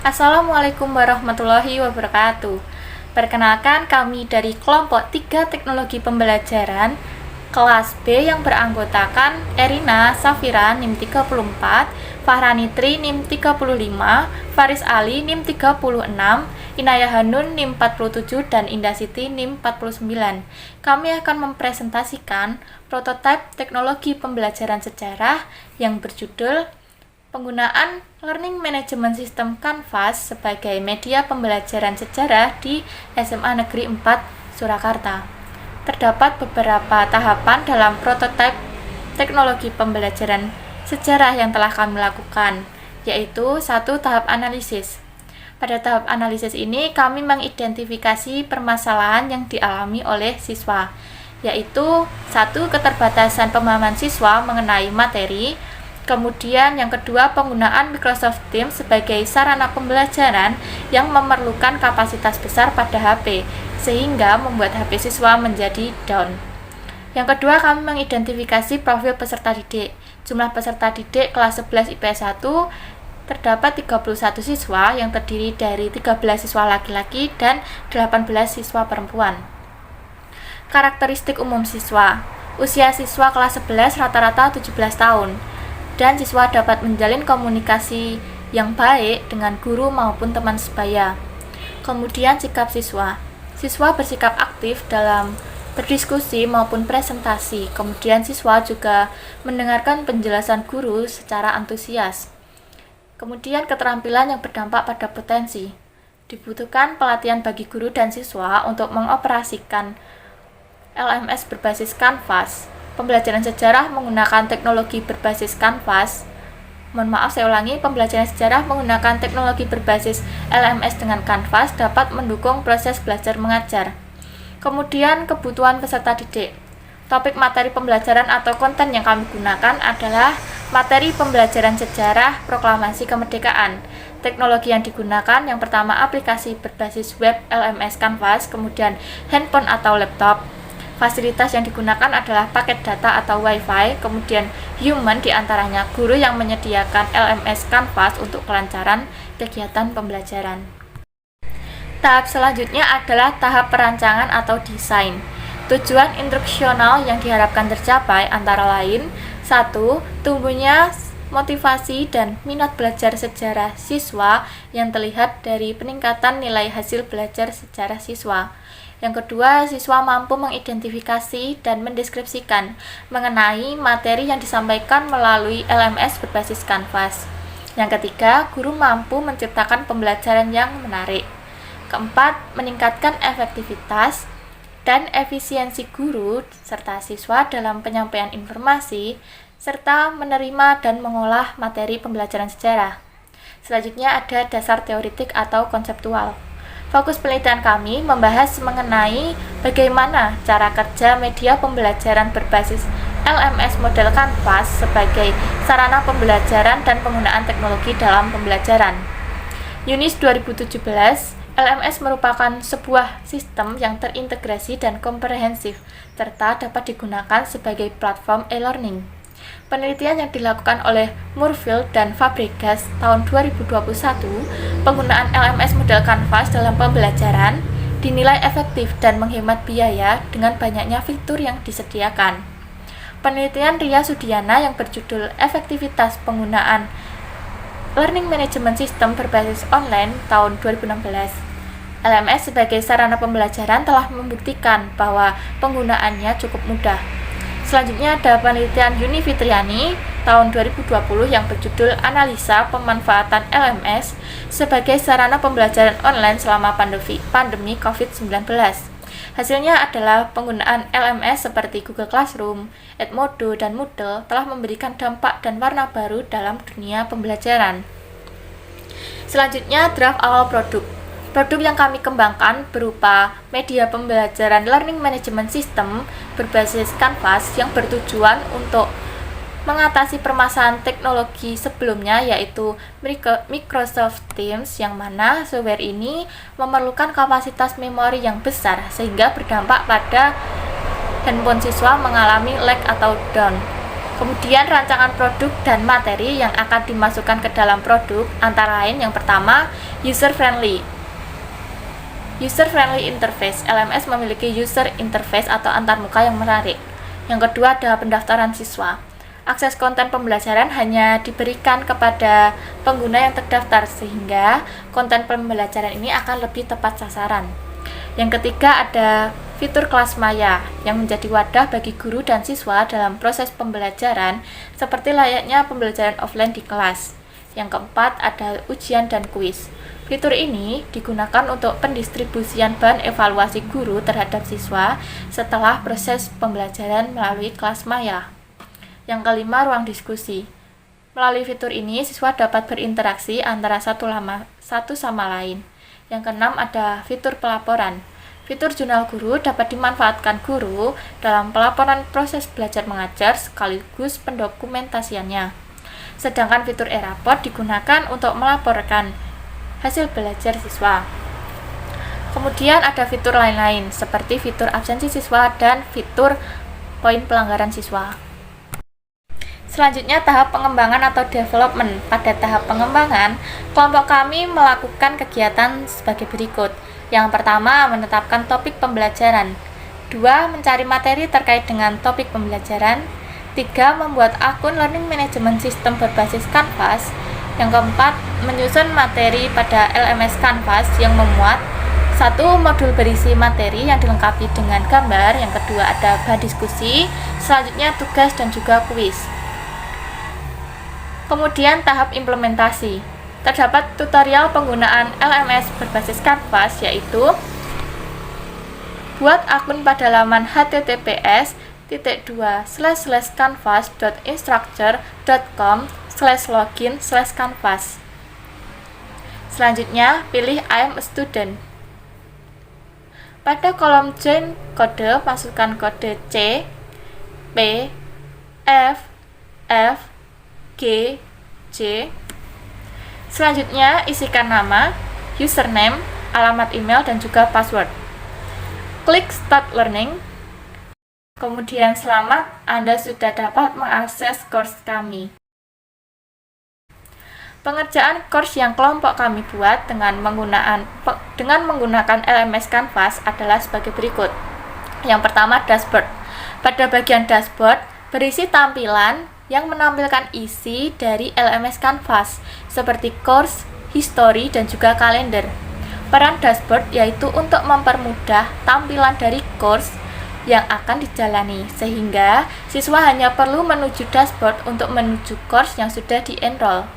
Assalamualaikum warahmatullahi wabarakatuh. Perkenalkan, kami dari kelompok 3 teknologi pembelajaran kelas B yang beranggotakan Erina Safira NIM 34, Fahranitri NIM 35, Faris Ali NIM 36, Inayah Hanun NIM 47, dan Indah Siti NIM 49. Kami akan mempresentasikan prototipe teknologi pembelajaran sejarah yang berjudul Penggunaan Learning Management System Canvas sebagai media pembelajaran sejarah di SMA Negeri 4 Surakarta. Terdapat beberapa tahapan dalam prototipe teknologi pembelajaran sejarah yang telah kami lakukan, yaitu 1. Tahap analisis. Pada tahap analisis ini, kami mengidentifikasi permasalahan yang dialami oleh siswa, yaitu 1. Keterbatasan pemahaman siswa mengenai materi. Kemudian yang kedua, penggunaan Microsoft Teams sebagai sarana pembelajaran yang memerlukan kapasitas besar pada HP, sehingga membuat HP siswa menjadi down. Yang kedua, kami mengidentifikasi profil peserta didik. Jumlah peserta didik kelas 11 IPS 1 terdapat 31 siswa yang terdiri dari 13 siswa laki-laki dan 18 siswa perempuan. Karakteristik umum siswa. Usia siswa kelas 11 rata-rata 17 tahun. Dan siswa dapat menjalin komunikasi yang baik dengan guru maupun teman sebaya. Kemudian sikap siswa. Siswa bersikap aktif dalam berdiskusi maupun presentasi. Kemudian siswa juga mendengarkan penjelasan guru secara antusias. Kemudian keterampilan yang berdampak pada potensi. Dibutuhkan pelatihan bagi guru dan siswa untuk mengoperasikan LMS berbasis Canvas. Pembelajaran sejarah menggunakan teknologi berbasis Canvas. Pembelajaran sejarah menggunakan teknologi berbasis LMS dengan Canvas dapat mendukung proses belajar mengajar. Kemudian kebutuhan peserta didik. Topik materi pembelajaran atau konten yang kami gunakan adalah materi pembelajaran sejarah proklamasi kemerdekaan. Teknologi yang digunakan yang pertama aplikasi berbasis web LMS Canvas, kemudian handphone atau laptop. Fasilitas yang digunakan adalah paket data atau Wi-Fi, kemudian human diantaranya guru yang menyediakan LMS Canvas untuk kelancaran kegiatan pembelajaran. Tahap selanjutnya adalah tahap perancangan atau desain. Tujuan instruksional yang diharapkan tercapai antara lain 1. Tumbuhnya motivasi dan minat belajar sejarah siswa yang terlihat dari peningkatan nilai hasil belajar sejarah siswa. Yang kedua, siswa mampu mengidentifikasi dan mendeskripsikan mengenai materi yang disampaikan melalui LMS berbasis Canvas. Yang ketiga, guru mampu menciptakan pembelajaran yang menarik. Keempat, meningkatkan efektivitas dan efisiensi guru serta siswa dalam penyampaian informasi, serta menerima dan mengolah materi pembelajaran sejarah. Selanjutnya ada dasar teoritik atau konseptual. Fokus penelitian kami membahas mengenai bagaimana cara kerja media pembelajaran berbasis LMS model Canvas sebagai sarana pembelajaran dan penggunaan teknologi dalam pembelajaran. UNIS 2017, LMS merupakan sebuah sistem yang terintegrasi dan komprehensif, serta dapat digunakan sebagai platform e-learning. Penelitian yang dilakukan oleh Moorfield dan Fabregas tahun 2021, penggunaan LMS model Canvas dalam pembelajaran dinilai efektif dan menghemat biaya dengan banyaknya fitur yang disediakan. Penelitian Ria Sudiana yang berjudul Efektivitas Penggunaan Learning Management System berbasis online tahun 2016. LMS sebagai sarana pembelajaran telah membuktikan bahwa penggunaannya cukup mudah. Selanjutnya ada penelitian Yuni Fitriani tahun 2020 yang berjudul Analisa Pemanfaatan LMS sebagai sarana pembelajaran online selama pandemi COVID-19. Hasilnya adalah penggunaan LMS seperti Google Classroom, Edmodo, dan Moodle telah memberikan dampak dan warna baru dalam dunia pembelajaran. Selanjutnya draft awal produk. Produk yang kami kembangkan berupa media pembelajaran Learning Management System berbasis Canvas yang bertujuan untuk mengatasi permasalahan teknologi sebelumnya, yaitu Microsoft Teams, yang mana software ini memerlukan kapasitas memori yang besar sehingga berdampak pada handphone siswa mengalami lag atau down. Kemudian rancangan produk dan materi yang akan dimasukkan ke dalam produk antara lain yang pertama, user-friendly. User-friendly interface. LMS memiliki user interface atau antarmuka yang menarik. Yang kedua adalah pendaftaran siswa. Akses konten pembelajaran hanya diberikan kepada pengguna yang terdaftar sehingga konten pembelajaran ini akan lebih tepat sasaran. Yang ketiga ada fitur kelas maya yang menjadi wadah bagi guru dan siswa dalam proses pembelajaran seperti layaknya pembelajaran offline di kelas. Yang keempat ada ujian dan kuis. Fitur ini digunakan untuk pendistribusian bahan evaluasi guru terhadap siswa setelah proses pembelajaran melalui kelas maya. Yang kelima, ruang diskusi. Melalui fitur ini, siswa dapat berinteraksi antara satu sama lain. Yang keenam, ada fitur pelaporan. Fitur jurnal guru dapat dimanfaatkan guru dalam pelaporan proses belajar mengajar sekaligus pendokumentasiannya. Sedangkan fitur e-raport digunakan untuk melaporkan hasil belajar siswa. Kemudian ada fitur lain-lain seperti fitur absensi siswa dan fitur poin pelanggaran siswa. Selanjutnya tahap pengembangan atau development. Pada tahap pengembangan, kelompok kami melakukan kegiatan sebagai berikut. Yang pertama, menetapkan topik pembelajaran. 2. Mencari materi terkait dengan topik pembelajaran. 3. Membuat akun learning management system berbasis Canvas. Yang keempat, menyusun materi pada LMS Canvas yang memuat 1. Modul berisi materi yang dilengkapi dengan gambar. Yang kedua ada bahan diskusi. Selanjutnya tugas dan juga kuis. Kemudian tahap implementasi. Terdapat tutorial penggunaan LMS berbasis Canvas yaitu buat akun pada laman https://canvas.instructure.com/login/canvas. Selanjutnya, pilih I am a student. Pada kolom join kode, masukkan kode C, P, F, G, J. Selanjutnya, isikan nama, username, alamat email, dan juga password. Klik Start Learning. Kemudian selamat, Anda sudah dapat mengakses course kami. Pengerjaan course yang kelompok kami buat dengan menggunakan LMS Canvas adalah sebagai berikut. Yang pertama, dashboard. Pada bagian dashboard, berisi tampilan yang menampilkan isi dari LMS Canvas seperti course, history, dan juga kalender. Peran dashboard yaitu untuk mempermudah tampilan dari course yang akan dijalani sehingga siswa hanya perlu menuju dashboard untuk menuju course yang sudah di-enroll.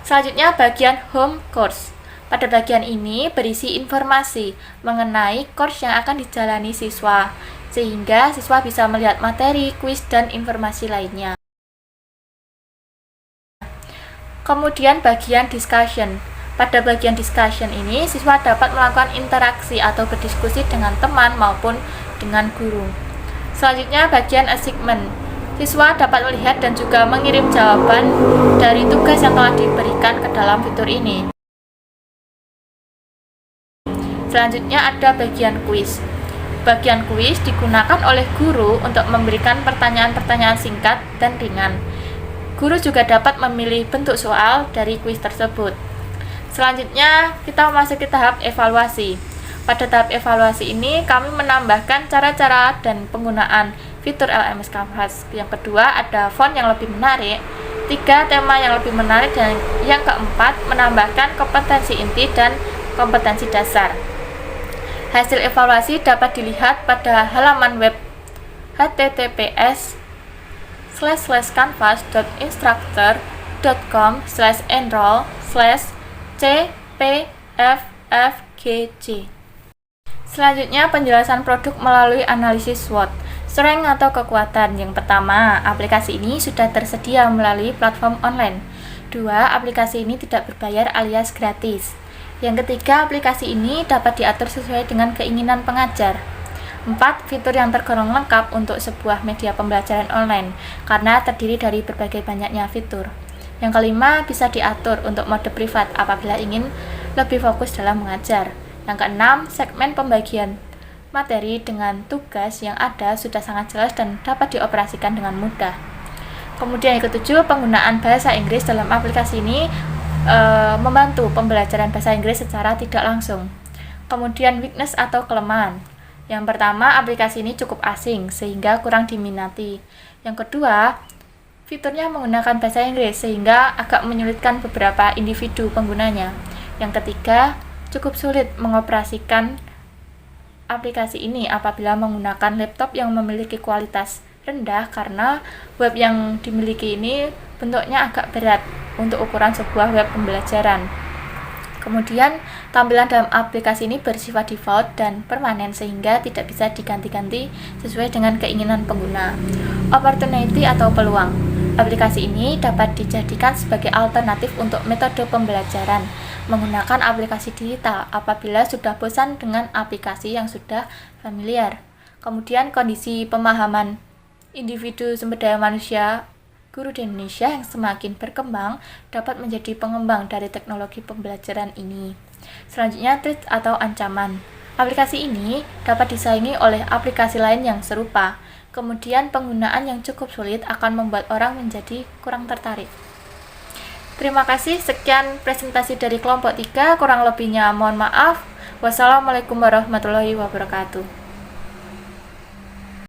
Selanjutnya bagian home course. Pada bagian ini berisi informasi mengenai course yang akan dijalani siswa sehingga siswa bisa melihat materi, kuis, dan informasi lainnya. Kemudian bagian discussion. Pada bagian discussion ini, siswa dapat melakukan interaksi atau berdiskusi dengan teman maupun dengan guru. Selanjutnya bagian assignment. Siswa dapat melihat dan juga mengirim jawaban dari tugas yang telah diberikan ke dalam fitur ini. Selanjutnya ada bagian kuis. Bagian kuis digunakan oleh guru untuk memberikan pertanyaan-pertanyaan singkat dan ringan. Guru juga dapat memilih bentuk soal dari kuis tersebut. Selanjutnya, kita memasuki tahap evaluasi. Pada tahap evaluasi ini, kami menambahkan cara-cara dan penggunaan fitur LMS Canvas. Yang kedua, ada font yang lebih menarik. 3. Tema yang lebih menarik. Dan yang keempat, menambahkan kompetensi inti dan kompetensi dasar. Hasil evaluasi dapat dilihat pada halaman web https://canvas.instructor.com/enroll/cpffgj. Selanjutnya penjelasan produk melalui analisis SWOT. Strength atau kekuatan. Yang pertama, aplikasi ini sudah tersedia melalui platform online. 2. Aplikasi ini tidak berbayar alias gratis. Yang ketiga, aplikasi ini dapat diatur sesuai dengan keinginan pengajar. 4. Fitur yang tergolong lengkap untuk sebuah media pembelajaran online karena terdiri dari berbagai banyaknya fitur. Yang kelima, bisa diatur untuk mode privat apabila ingin lebih fokus dalam mengajar. Yang keenam, segmen pembagian materi dengan tugas yang ada sudah sangat jelas dan dapat dioperasikan dengan mudah. Kemudian yang ketujuh, penggunaan bahasa Inggris dalam aplikasi ini membantu pembelajaran bahasa Inggris secara tidak langsung. Kemudian weakness atau kelemahan. Yang pertama, aplikasi ini cukup asing sehingga kurang diminati. Yang kedua, fiturnya menggunakan bahasa Inggris sehingga agak menyulitkan beberapa individu penggunanya. Yang ketiga, cukup sulit mengoperasikan aplikasi ini apabila menggunakan laptop yang memiliki kualitas rendah karena web yang dimiliki ini bentuknya agak berat untuk ukuran sebuah web pembelajaran. Kemudian, tampilan dalam aplikasi ini bersifat default dan permanen sehingga tidak bisa diganti-ganti sesuai dengan keinginan pengguna. Opportunity atau peluang. Aplikasi ini dapat dijadikan sebagai alternatif untuk metode pembelajaran menggunakan aplikasi digital apabila sudah bosan dengan aplikasi yang sudah familiar. Kemudian, kondisi pemahaman individu sumber daya manusia guru di Indonesia yang semakin berkembang dapat menjadi pengembang dari teknologi pembelajaran ini. Selanjutnya, threat atau ancaman. Aplikasi ini dapat disaingi oleh aplikasi lain yang serupa. Kemudian, penggunaan yang cukup sulit akan membuat orang menjadi kurang tertarik. Terima kasih, sekian presentasi dari kelompok 3, kurang lebihnya mohon maaf. Wassalamualaikum warahmatullahi wabarakatuh.